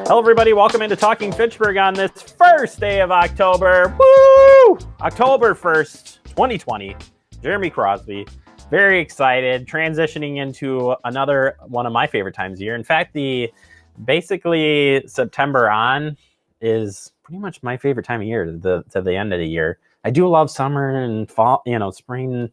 Hello, everybody. Welcome into Talking Fitchburg on this first day of October. Woo! October 1st, 2020. Jeremy Crosby. Very excited. Transitioning into another one of my favorite times of year. In fact, basically September on is pretty much my favorite time of year to the end of the year. I do love summer and fall, spring,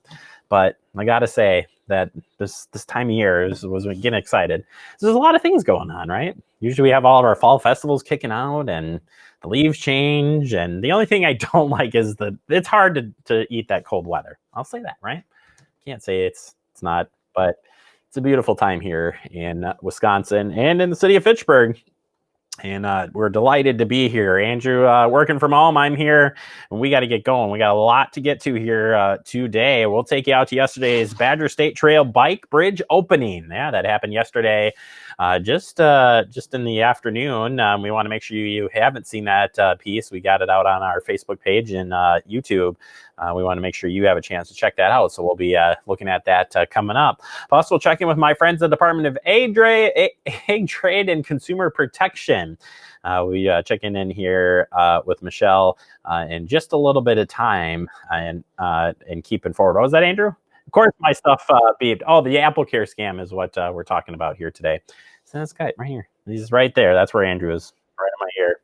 but I got to say that this time of year was getting excited. So there's a lot of things going on, right? Usually we have all of our fall festivals kicking out and the leaves change. And the only thing I don't like is it's hard to eat that cold weather. I'll say that, right? Can't say it's not, but it's a beautiful time here in Wisconsin and in the city of Fitchburg. And we're delighted to be here. Andrew working from home. I'm here, and we got to get going. We got a lot to get to here today. We'll take you out to yesterday's Badger State Trail Bike Bridge opening. Yeah, that happened yesterday, just in the afternoon. We want to make sure you haven't seen that piece. We got it out on our Facebook page and YouTube. We want to make sure you have a chance to check that out. So we'll be looking at that coming up. Plus, we'll check in with my friends at the Department of Egg Trade and Consumer Protection. We checking in here with Michelle in just a little bit of time and keeping forward. What was that, Andrew? Of course, my stuff beeped. Oh, the Apple Care scam is what we're talking about here today. So this guy right here. He's right there. That's where Andrew is. Right in my ear.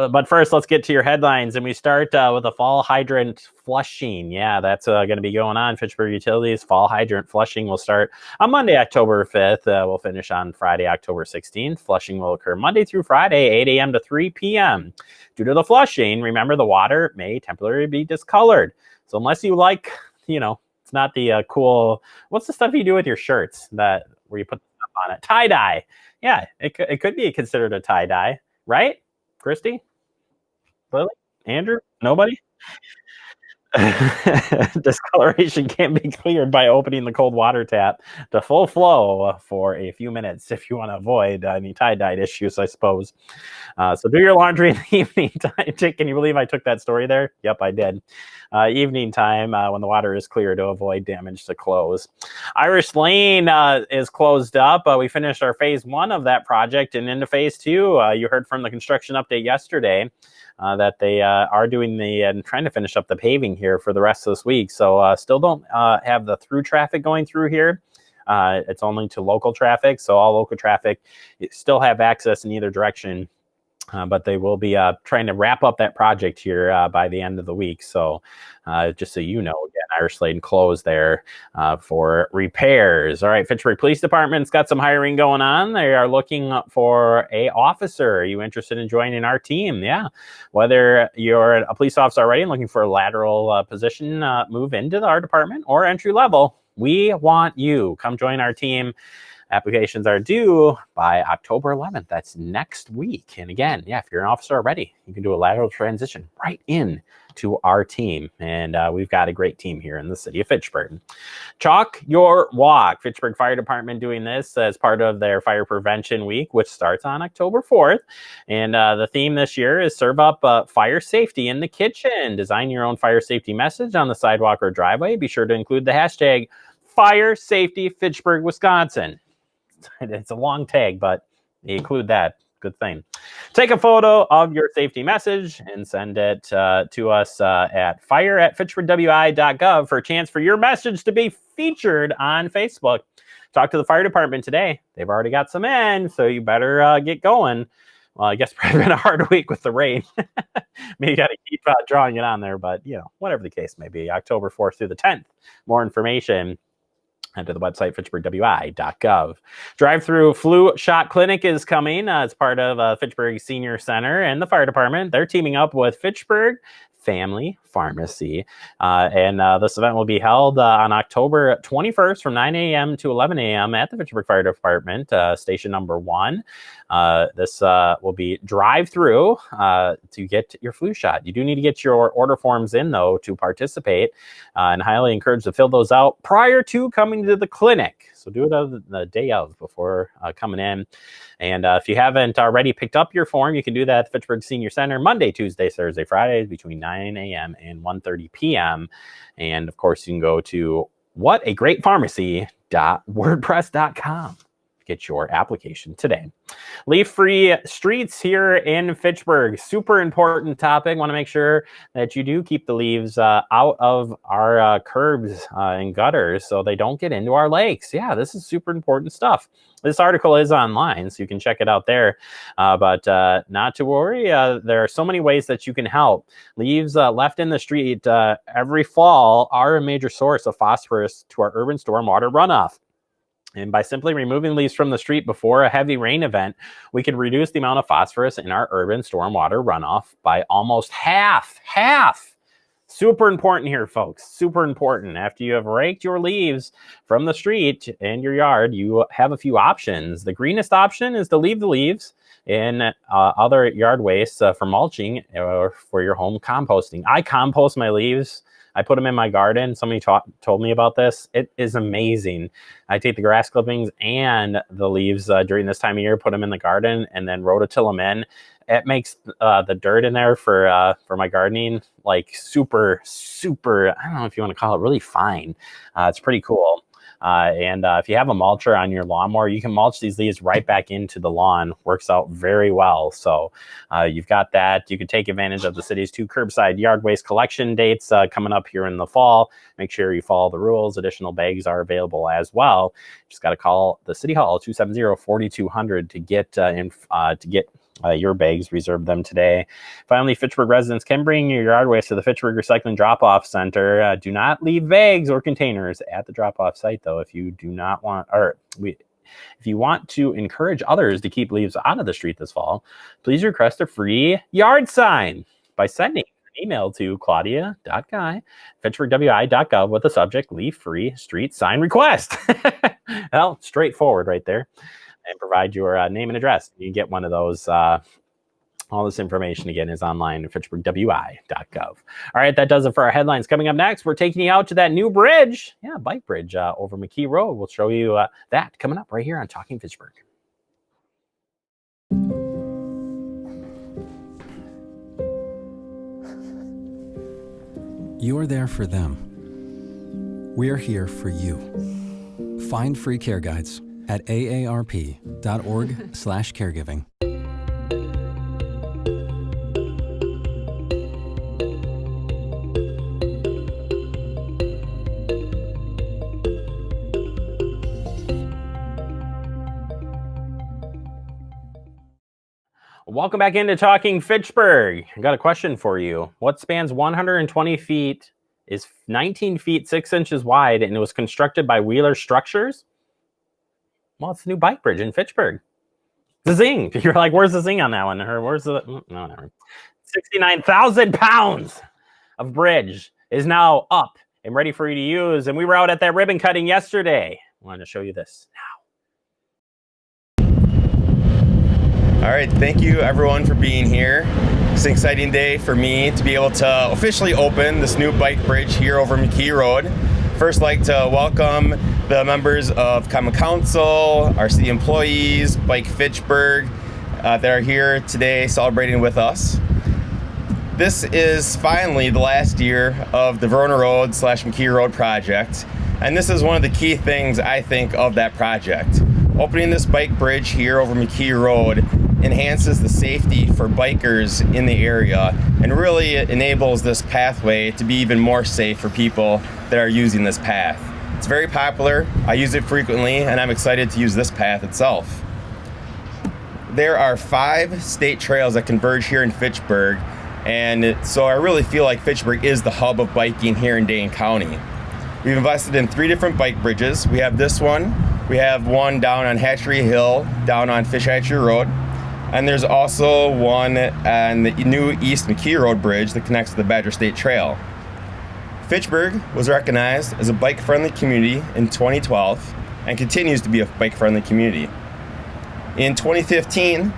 But first, let's get to your headlines. And we start with the fall hydrant flushing. Yeah, that's going to be going on. Fitchburg Utilities fall hydrant flushing will start on Monday, October 5th. We'll finish on Friday, October 16th. Flushing will occur Monday through Friday, 8 a.m. to 3 p.m. Due to the flushing, remember the water may temporarily be discolored. So unless you like, it's not the cool, what's the stuff you do with your shirts where you put stuff on it? Tie-dye. Yeah, it could be considered a tie-dye, right? Christy? Lily? Andrew? Nobody? Discoloration can be cleared by opening the cold water tap to full flow for a few minutes if you want to avoid any tie-dye issues, I suppose. So do your laundry in the evening time. Can you believe I took that story there? Yep, I did. Evening time when the water is clear to avoid damage to clothes. Irish Lane is closed up. We finished our phase 1 of that project and into phase 2. You heard from the construction update yesterday. That they are doing and trying to finish up the paving here for the rest of this week. So still don't have the through traffic going through here. It's only to local traffic. So all local traffic still have access in either direction. But they will be trying to wrap up that project here by the end of the week. So just so you know, again, Irish Lane closed there for repairs. All right, Fitchburg Police Department's got some hiring going on. They are looking for a officer. Are you interested in joining our team? Yeah. Whether you're a police officer already and looking for a lateral position, move into our department or entry level, we want you. Come join our team. Applications are due by October 11th. That's next week. And again, if you're an officer already, you can do a lateral transition right in to our team. And we've got a great team here in the city of Fitchburg. Chalk your walk. Fitchburg Fire Department doing this as part of their Fire Prevention Week, which starts on October 4th. And the theme this year is serve up fire safety in the kitchen. Design your own fire safety message on the sidewalk or driveway. Be sure to include the hashtag Fire Safety Fitchburg, Wisconsin. It's a long tag, but you include that. Good thing. Take a photo of your safety message and send it to us at fire@fitchburgwi.gov for a chance for your message to be featured on Facebook. Talk to the fire department today. They've already got some in, so you better get going. Well, I guess it's been a hard week with the rain. Maybe you got to keep drawing it on there, but whatever the case may be, October 4th through the 10th. More information to the website, fitchburgwi.gov. Drive-through flu shot clinic is coming as part of Fitchburg Senior Center and the fire department. They're teaming up with Fitchburg Family Pharmacy. And this event will be held on October 21st from 9 a.m. to 11 a.m. at the Fitchburg Fire Department, station number 1. This will be drive-through to get your flu shot. You do need to get your order forms in, though, to participate, and highly encourage to fill those out prior to coming to the clinic. So do it the day of before coming in. And if you haven't already picked up your form, you can do that at the Fitchburg Senior Center Monday, Tuesday, Thursday, Fridays between 9 a.m. and 1:30 p.m. And of course, you can go to whatagreatpharmacy.wordpress.com. get your application today. Leaf-free streets here in Fitchburg. Super important topic. Want to make sure that you do keep the leaves out of our curbs and gutters so they don't get into our lakes. Yeah, this is super important stuff. This article is online, so you can check it out there. But not to worry, there are so many ways that you can help. Leaves left in the street every fall are a major source of phosphorus to our urban stormwater runoff. And by simply removing leaves from the street before a heavy rain event, we could reduce the amount of phosphorus in our urban stormwater runoff by almost half. Super important here, folks. Super important. After you have raked your leaves from the street and your yard, you have a few options. The greenest option is to leave the leaves in other yard waste for mulching or for your home composting. I compost my leaves. I put them in my garden. Somebody told me about this. It is amazing. I take the grass clippings and the leaves during this time of year, put them in the garden, and then rototill them in. It makes the dirt in there for my gardening like super, I don't know if you want to call it, really fine. It's pretty cool. And if you have a mulcher on your lawnmower, you can mulch these leaves right back into the lawn. Works out very well. So you've got that. You can take advantage of the city's 2 curbside yard waste collection dates coming up here in the fall. Make sure you follow the rules. Additional bags are available as well. Just got to call the City Hall 270-4200 to get your bags. Reserve them today. Finally, Fitchburg residents can bring your yard waste to the Fitchburg Recycling Drop-Off Center. Do not leave bags or containers at the drop-off site, though. If you do not want, if you want to encourage others to keep leaves out of the street this fall, please request a free yard sign by sending an email to claudia.guy@fitchburgwi.gov with the subject "leaf-free street sign request." Well, straightforward right there. And provide your name and address. You can get one of those. All this information, again, is online at fitchburgwi.gov. All right, that does it for our headlines. Coming up next, we're taking you out to that new bridge. Yeah, bike bridge over McKee Road. We'll show you that coming up right here on Talking Fitchburg. You're there for them. We're here for you. Find free care guides at aarp.org/caregiving. Welcome back into Talking Fitchburg. I got a question for you. What spans 120 feet, is 19 feet 6 inches wide, and it was constructed by Wheeler Structures? Well, it's the new bike bridge in Fitchburg. The zing. You're like, where's the zing on that one? Or where's the, no, never. 69,000 pounds of bridge is now up and ready for you to use. And we were out at that ribbon cutting yesterday. I wanted to show you this now. All right, thank you everyone for being here. It's an exciting day for me to be able to officially open this new bike bridge here over McKee Road. First, like to welcome the members of Common Council, our city employees, Bike Fitchburg, that are here today celebrating with us. This is finally the last year of the Verona Road / McKee Road project, and this is one of the key things I think of that project. Opening this bike bridge here over McKee Road enhances the safety for bikers in the area and really enables this pathway to be even more safe for people that are using this path. It's very popular, I use it frequently, and I'm excited to use this path itself. There are 5 state trails that converge here in Fitchburg, and so I really feel like Fitchburg is the hub of biking here in Dane County. We've invested in 3 different bike bridges. We have this one, we have one down on Hatchery Hill, down on Fish Hatchery Road, and there's also one on the new East McKee Road Bridge that connects to the Badger State Trail. Fitchburg was recognized as a bike-friendly community in 2012 and continues to be a bike-friendly community. In 2015,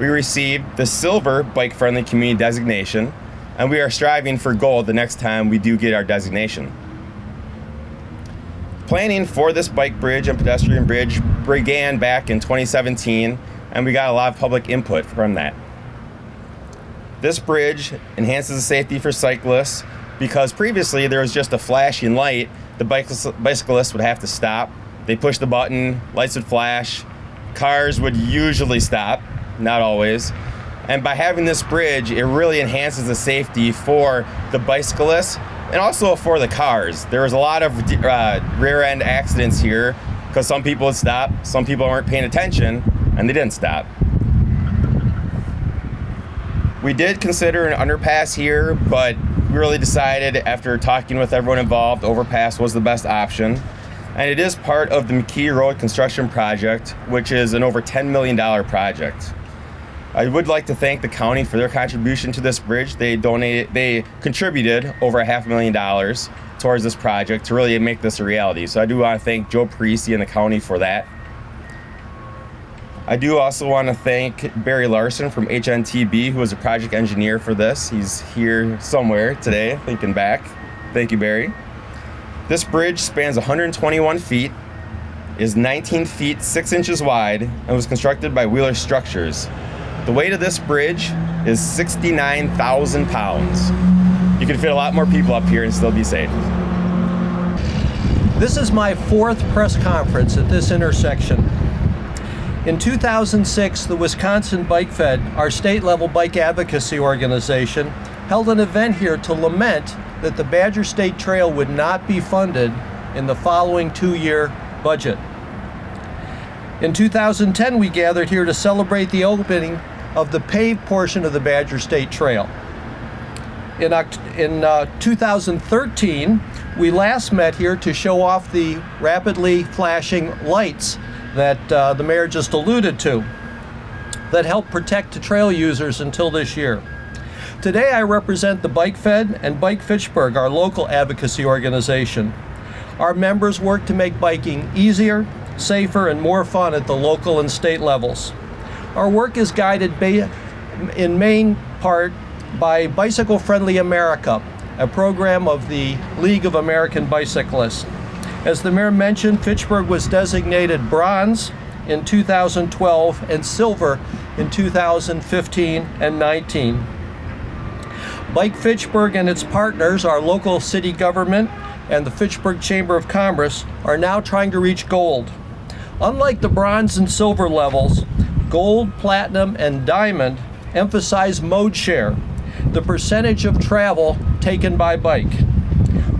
we received the Silver Bike-Friendly Community designation, and we are striving for gold the next time we do get our designation. Planning for this bike bridge and pedestrian bridge began back in 2017, and we got a lot of public input from that. This bridge enhances the safety for cyclists because previously there was just a flashing light. The bicyclists would have to stop. They push the button, lights would flash, cars would usually stop, not always. And by having this bridge, it really enhances the safety for the bicyclists and also for the cars. There was a lot of rear end accidents here because some people would stop, some people weren't paying attention, and they didn't stop. We did consider an underpass here, but we really decided after talking with everyone involved, overpass was the best option. And it is part of the McKee Road construction project, which is an over $10 million project. I would like to thank the county for their contribution to this bridge. They contributed over $500,000 towards this project to really make this a reality. So I do want to thank Joe Parisi and the county for that. I do also want to thank Barry Larson from HNTB, who was a project engineer for this. He's here somewhere today, thinking back. Thank you, Barry. This bridge spans 121 feet, is 19 feet 6 inches wide, and was constructed by Wheeler Structures. The weight of this bridge is 69,000 pounds. You can fit a lot more people up here and still be safe. This is my 4th press conference at this intersection. In 2006, the Wisconsin Bike Fed, our state-level bike advocacy organization, held an event here to lament that the Badger State Trail would not be funded in the following 2-year budget. In 2010, we gathered here to celebrate the opening of the paved portion of the Badger State Trail. In 2013, we last met here to show off the rapidly flashing lights that the mayor just alluded to that help protect the trail users until this year. Today I represent the Bike Fed and Bike Fitchburg, our local advocacy organization. Our members work to make biking easier, safer, and more fun at the local and state levels. Our work is guided in main part by Bicycle Friendly America, a program of the League of American Bicyclists. As the mayor mentioned, Fitchburg was designated bronze in 2012 and silver in 2015 and 19. Bike Fitchburg and its partners, our local city government and the Fitchburg Chamber of Commerce, are now trying to reach gold. Unlike the bronze and silver levels, gold, platinum, and diamond emphasize mode share, the percentage of travel taken by bike.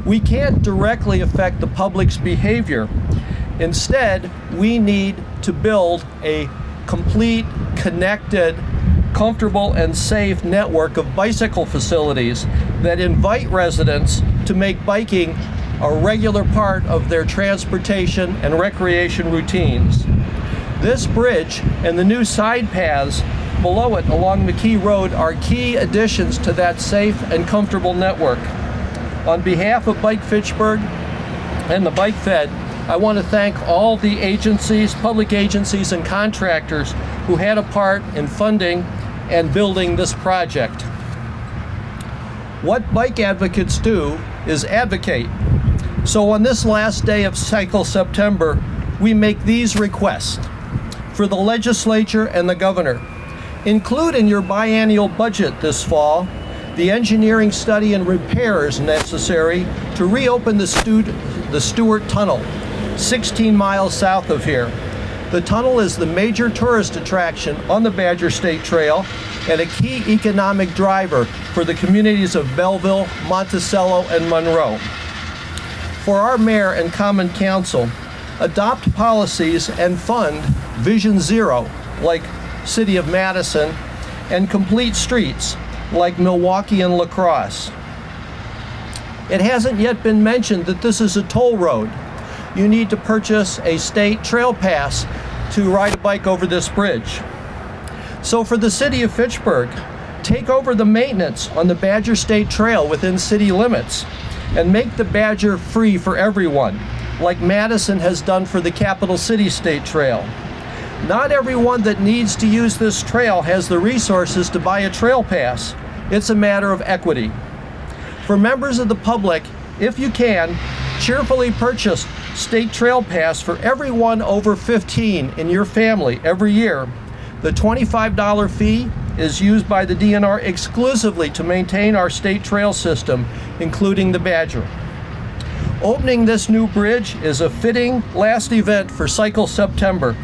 We can't directly affect the public's behavior. Instead, we need to build a complete, connected, comfortable, and safe network of bicycle facilities that invite residents to make biking a regular part of their transportation and recreation routines. This bridge and the new side paths below it along McKee Road are key additions to that safe and comfortable network. On behalf of Bike Fitchburg and the Bike Fed, I want to thank all the agencies, public agencies, and contractors who had a part in funding and building this project. What bike advocates do is advocate. So on this last day of Cycle September, we make these requests for the legislature and the governor. Include in your biennial budget this fall the engineering study and repairs necessary to reopen the Stewart Tunnel, 16 miles south of here. The tunnel is the major tourist attraction on the Badger State Trail and a key economic driver for the communities of Belleville, Monticello, and Monroe. For our mayor and common council, adopt policies and fund Vision Zero, like City of Madison, and complete streets, like Milwaukee and La Crosse. It hasn't yet been mentioned that this is a toll road. You need to purchase a state trail pass to ride a bike over this bridge. So for the city of Fitchburg, take over the maintenance on the Badger State Trail within city limits and make the Badger free for everyone, like Madison has done for the Capital City State Trail. Not everyone that needs to use this trail has the resources to buy a trail pass. It's a matter of equity. For members of the public, if you can, cheerfully purchase state trail pass for everyone over 15 in your family every year. The $25 fee is used by the DNR exclusively to maintain our state trail system, including the Badger. Opening this new bridge is a fitting last event for Cycle September.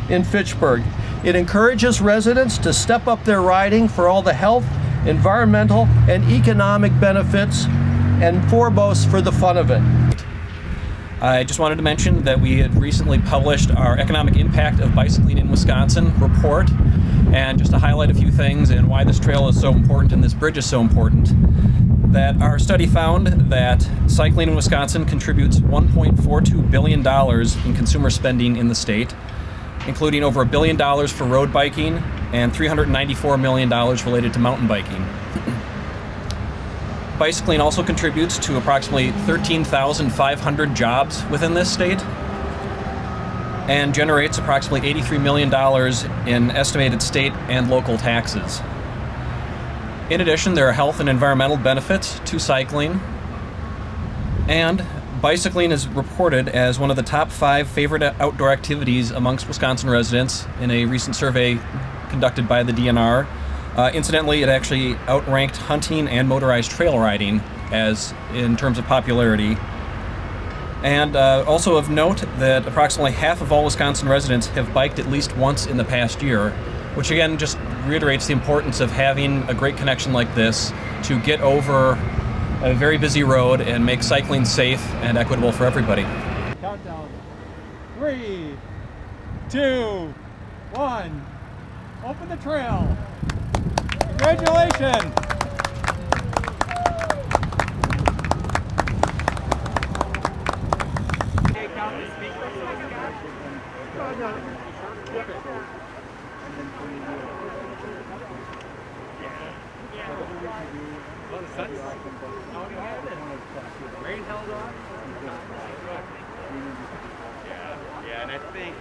in Fitchburg. It encourages residents to step up their riding for all the health, environmental, and economic benefits, and foremost for the fun of it. I just wanted to mention that we had recently published our Economic Impact of Bicycling in Wisconsin report, and just to highlight a few things and why this trail is so important and this bridge is so important, that our study found that cycling in Wisconsin contributes $1.42 billion in consumer spending in the state, including over $1 billion for road biking and $394 million related to mountain biking. Bicycling also contributes to approximately 13,500 jobs within this state and generates approximately $83 million in estimated state and local taxes. In addition, there are health and environmental benefits to cycling, and bicycling is reported as one of the top 5 favorite outdoor activities amongst Wisconsin residents in a recent survey conducted by the DNR. Incidentally, it actually outranked hunting and motorized trail riding as in terms of popularity. And also of note that approximately half of all Wisconsin residents have biked at least once in the past year, which again just reiterates the importance of having a great connection like this to get over a very busy road and make cycling safe and equitable for everybody. Countdown. 3, 2, 1. Open the trail. Congratulations. Yeah, and I think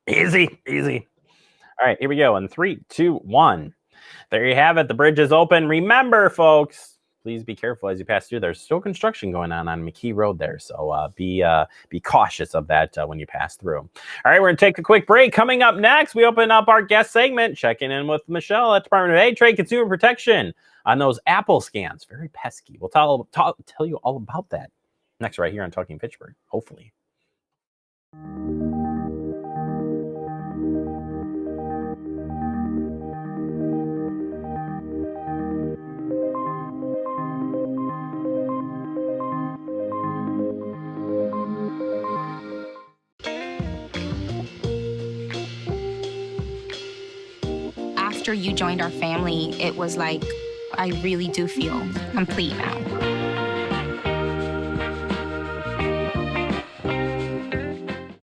Easy. All right, here we go. In 3, 2, 1. There you have it. The bridge is open. Remember, folks, please be careful as you pass through. There's still construction going on McKee Road there, so be cautious of that when you pass through. All right, we're going to take a quick break. Coming up next, we open up our guest segment, checking in with Michelle at Department of Ag, Trade, Consumer Protection on those Apple scams. Very pesky. We'll tell you all about that next right here on Talking Fitchburg, hopefully. After you joined our family, it was like, I really do feel complete now.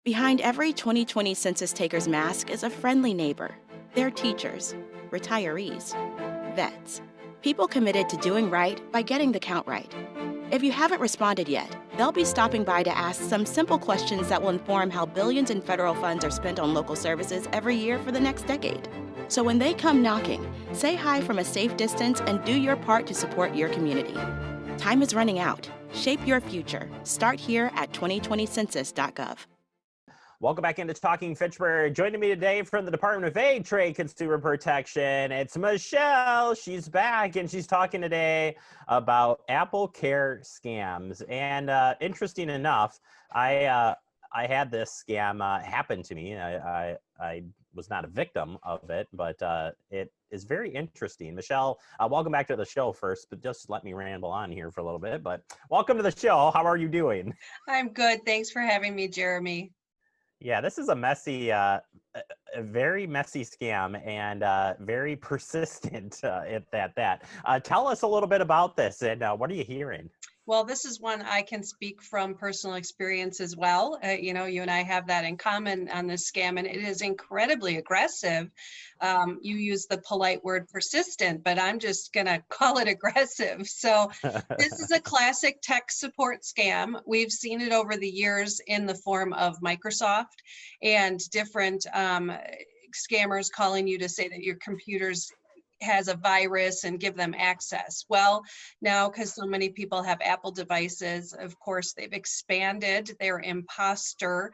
Behind every 2020 census taker's mask is a friendly neighbor. They're teachers, retirees, vets, people committed to doing right by getting the count right. If you haven't responded yet, they'll be stopping by to ask some simple questions that will inform how billions in federal funds are spent on local services every year for the next decade. So when they come knocking, say hi from a safe distance and do your part to support your community. Time is running out. Shape your future. Start here at 2020census.gov. Welcome back into Talking Fitchburg. Joining me today from the Department of Ag, Trade, Consumer Protection, it's Michelle. She's back, and she's talking today about Apple Care scams. And interesting enough, I had this scam happen to me. I was not a victim of it, but it is very interesting. Michelle, welcome back to the show first, but just let me ramble on here for a little bit. But welcome to the show. How are you doing? I'm good. Thanks for having me, Jeremy. Yeah, this is a messy, a very messy scam and very persistent at that. Tell us a little bit about this and what are you hearing? Well, this is one I can speak from personal experience as well. You and I have that in common on this scam, and it is incredibly aggressive. You use the polite word persistent, but I'm just going to call it aggressive. So this is a classic tech support scam. We've seen it over the years in the form of Microsoft and different scammers calling you to say that your computer's has a virus and give them access. Well, now because so many people have Apple devices, of course, they've expanded their imposter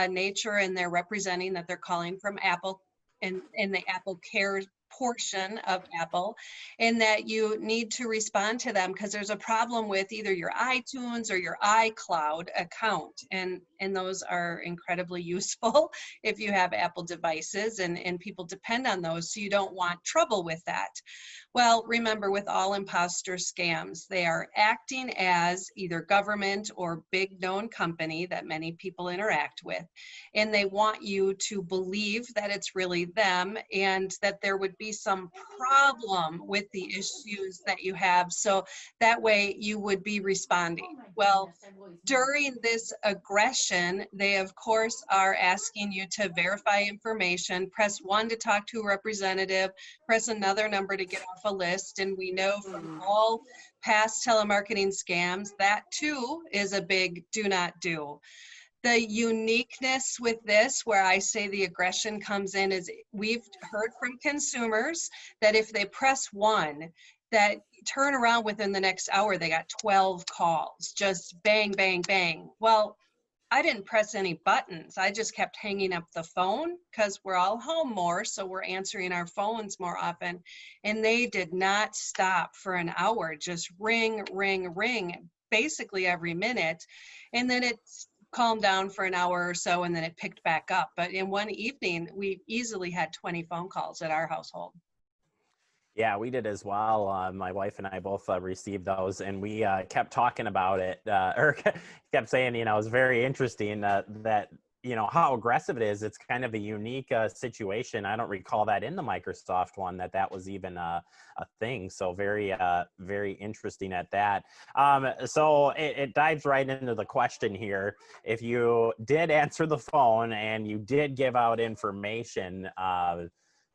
nature, and they're representing that they're calling from Apple and in the Apple Care portion of Apple, and that you need to respond to them because there's a problem with either your iTunes or your iCloud account. And those are incredibly useful if you have Apple devices, and people depend on those, so you don't want trouble with that. Well, remember, with all imposter scams, they are acting as either government or big known company that many people interact with. And they want you to believe that it's really them and that there would be some problem with the issues that you have. So that way you would be responding. Well, during this aggression, they of course are asking you to verify information, press 1 to talk to a representative, press another number to get off a list. And we know from all past telemarketing scams, that too is a big do not do. The uniqueness with this, where I say the aggression comes in, is we've heard from consumers that if they press 1, that turn around within the next hour, they got 12 calls, just bang, bang, bang. Well, I didn't press any buttons. I just kept hanging up the phone because we're all home more, so we're answering our phones more often. And they did not stop for an hour, just ring, ring, ring, basically every minute. And then it calmed down for an hour or so, and then it picked back up. But in one evening, we easily had 20 phone calls at our household. Yeah, we did as well. My wife and I both received those, and we kept talking about it, or kept saying, you know, it's very interesting that, you know, how aggressive it is. It's kind of a unique situation. I don't recall that in the Microsoft one that was even a thing. So very, very interesting at that. So it dives right into the question here. If you did answer the phone and you did give out information,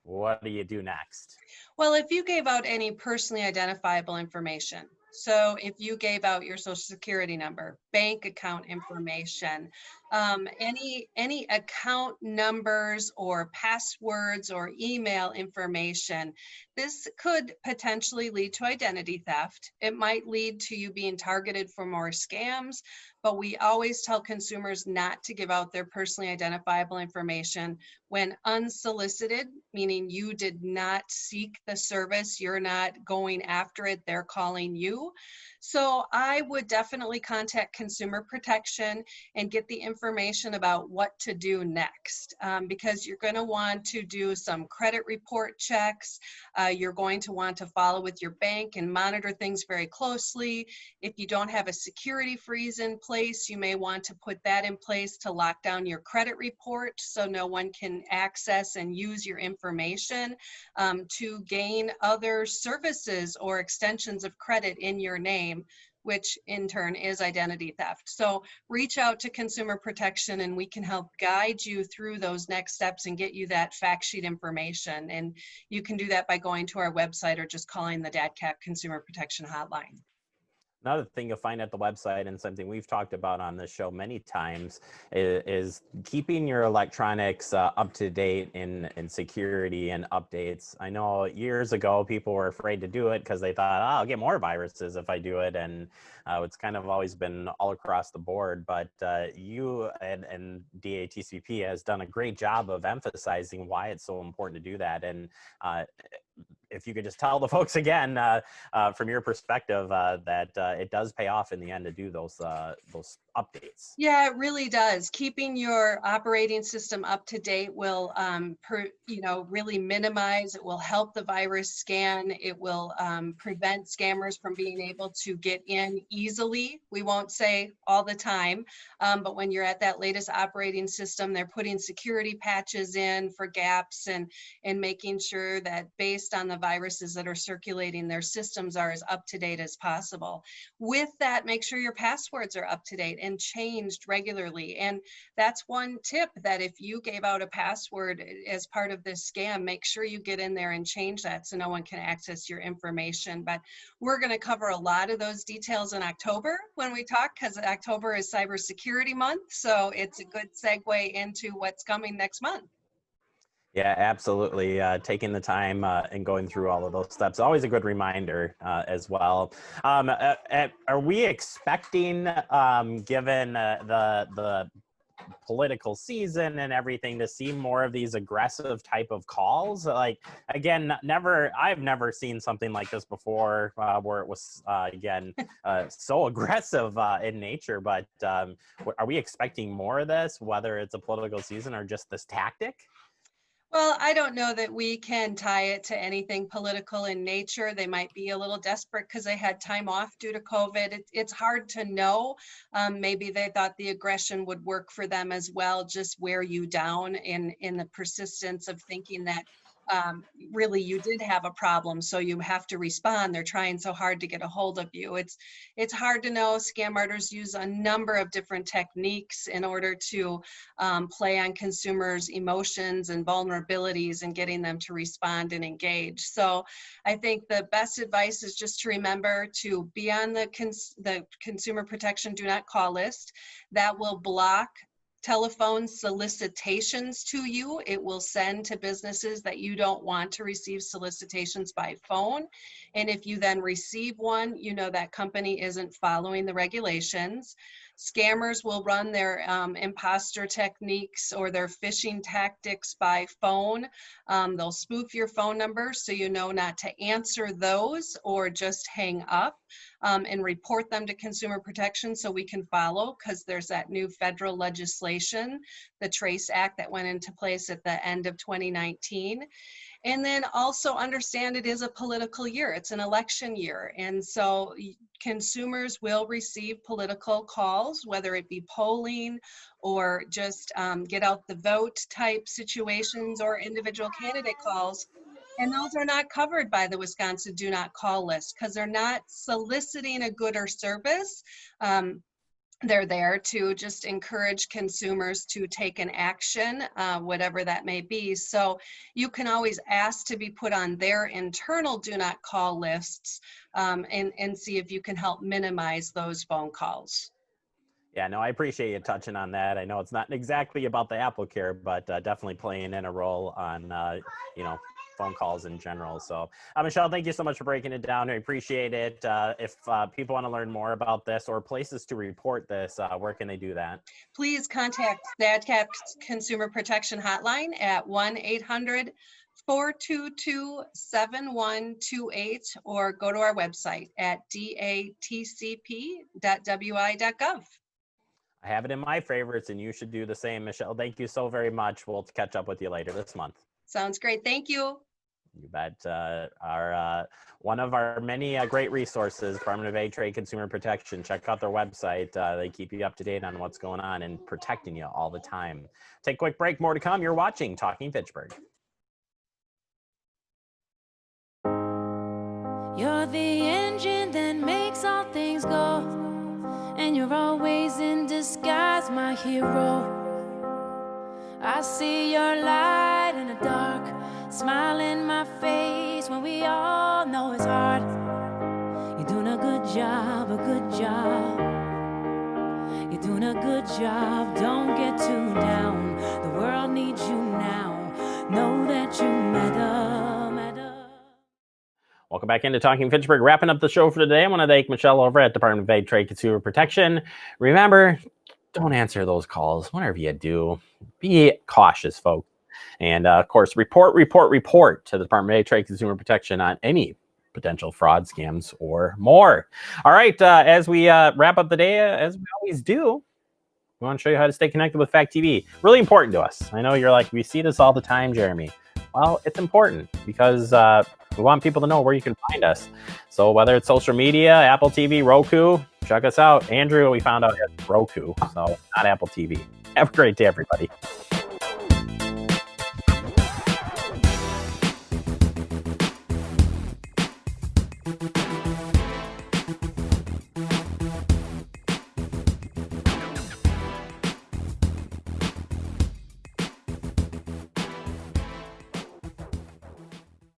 what do you do next? Well, if you gave out any personally identifiable information, so if you gave out your social security number, bank account information, any account numbers or passwords or email information, this could potentially lead to identity theft. It might lead to you being targeted for more scams, but we always tell consumers not to give out their personally identifiable information when unsolicited, meaning you did not seek the service, you're not going after it, they're calling you. So I would definitely contact Consumer Protection and get the information about what to do next, because you're going to want to do some credit report checks. You're going to want to follow with your bank and monitor things very closely. If you don't have a security freeze in place, you may want to put that in place to lock down your credit report so no one can access and use your information to gain other services or extensions of credit in your name, which in turn is identity theft. So reach out to Consumer Protection and we can help guide you through those next steps and get you that fact sheet information. And you can do that by going to our website or just calling the DATCAP Consumer Protection Hotline. Another thing you'll find at the website, and something we've talked about on this show many times, is keeping your electronics up to date in security and updates. I know years ago people were afraid to do it because they thought, oh, I'll get more viruses if I do it, and it's kind of always been all across the board. But you and DATCP has done a great job of emphasizing why it's so important to do that. And if you could just tell the folks again, from your perspective, that it does pay off in the end to do those updates. Yeah, it really does. Keeping your operating system up to date will, really minimize. It will help the virus scan. It will prevent scammers from being able to get in easily. We won't say all the time, but when you're at that latest operating system, they're putting security patches in for gaps and making sure that based on the viruses that are circulating, their systems are as up to date as possible. With that, make sure your passwords are up to date and changed regularly. And that's one tip, that if you gave out a password as part of this scam, make sure you get in there and change that so no one can access your information. But we're going to cover a lot of those details in October when we talk, because October is Cybersecurity Month. So it's a good segue into what's coming next month. Yeah, absolutely. Taking the time and going through all of those steps, always a good reminder as well. Are we expecting, given the political season and everything to see more of these aggressive type of calls. Like, again, I've never seen something like this before, where it was so aggressive in nature. But are we expecting more of this, whether it's a political season or just this tactic? Well, I don't know that we can tie it to anything political in nature. They might be a little desperate because they had time off due to COVID. It's hard to know. Maybe they thought the aggression would work for them as well, just wear you down in the persistence of thinking that really you did have a problem, so you have to respond. They're trying so hard to get a hold of you. It's hard to know. Scam artists use a number of different techniques in order to play on consumers' emotions and vulnerabilities and getting them to respond and engage. So I think the best advice is just to remember to be on the Consumer Protection Do Not Call list. That will block telephone solicitations to you. It will send to businesses that you don't want to receive solicitations by phone. And if you then receive one, you know that company isn't following the regulations. Scammers will run their imposter techniques or their phishing tactics by phone. They'll spoof your phone number so you know not to answer those or just hang up, and report them to Consumer Protection so we can follow, because there's that new federal legislation, the TRACE Act, that went into place at the end of 2019. And then also understand it is a political year. It's an election year. And so consumers will receive political calls, whether it be polling or just get out the vote type situations or individual candidate calls. And those are not covered by the Wisconsin Do Not Call list because they're not soliciting a good or service. They're there to just encourage consumers to take an action, whatever that may be. So you can always ask to be put on their internal do not call lists, and see if you can help minimize those phone calls. Yeah, no, I appreciate you touching on that. I know it's not exactly about the AppleCare, but definitely playing in a role on, phone calls in general. So, Michelle, thank you so much for breaking it down. I appreciate it. If people want to learn more about this or places to report this, where can they do that? Please contact the AdCap Consumer Protection Hotline at 1-800-422-7128, or go to our website at datcp.wi.gov. I have it in my favorites, and you should do the same, Michelle. Thank you so very much. We'll catch up with you later this month. Sounds great. Thank you. You bet. Our one of our many great resources, Department of Ag, Trade, Consumer Protection. Check out their website. They keep you up to date on what's going on and protecting you all the time. Take a quick break. More to come. You're watching Talking Fitchburg. You're the engine that makes all things go, and you're always in disguise, my hero. I see your light in the dark, smile in my face when we all know it's hard. You're doing a good job, a good job. You're doing a good job, don't get too down. The world needs you now, know that you matter. Welcome back into Talking Fitchburg. Wrapping up the show for today, I want to thank Michelle over at Department of Ag, Trade, Consumer Protection. Remember, don't answer those calls. Whenever you do, be cautious, folks. And of course, report to the Department of Ag, Trade, Consumer Protection on any potential fraud, scams, or more. All right, as we wrap up the day, as we always do, we want to show you how to stay connected with Fact TV. Really important to us. I know you're like, we see this all the time, Jeremy. Well, it's important because we want people to know where you can find us. So whether it's social media, Apple TV, Roku, check us out. Andrew, we found out, has Roku, so not Apple TV. Have a great day, everybody.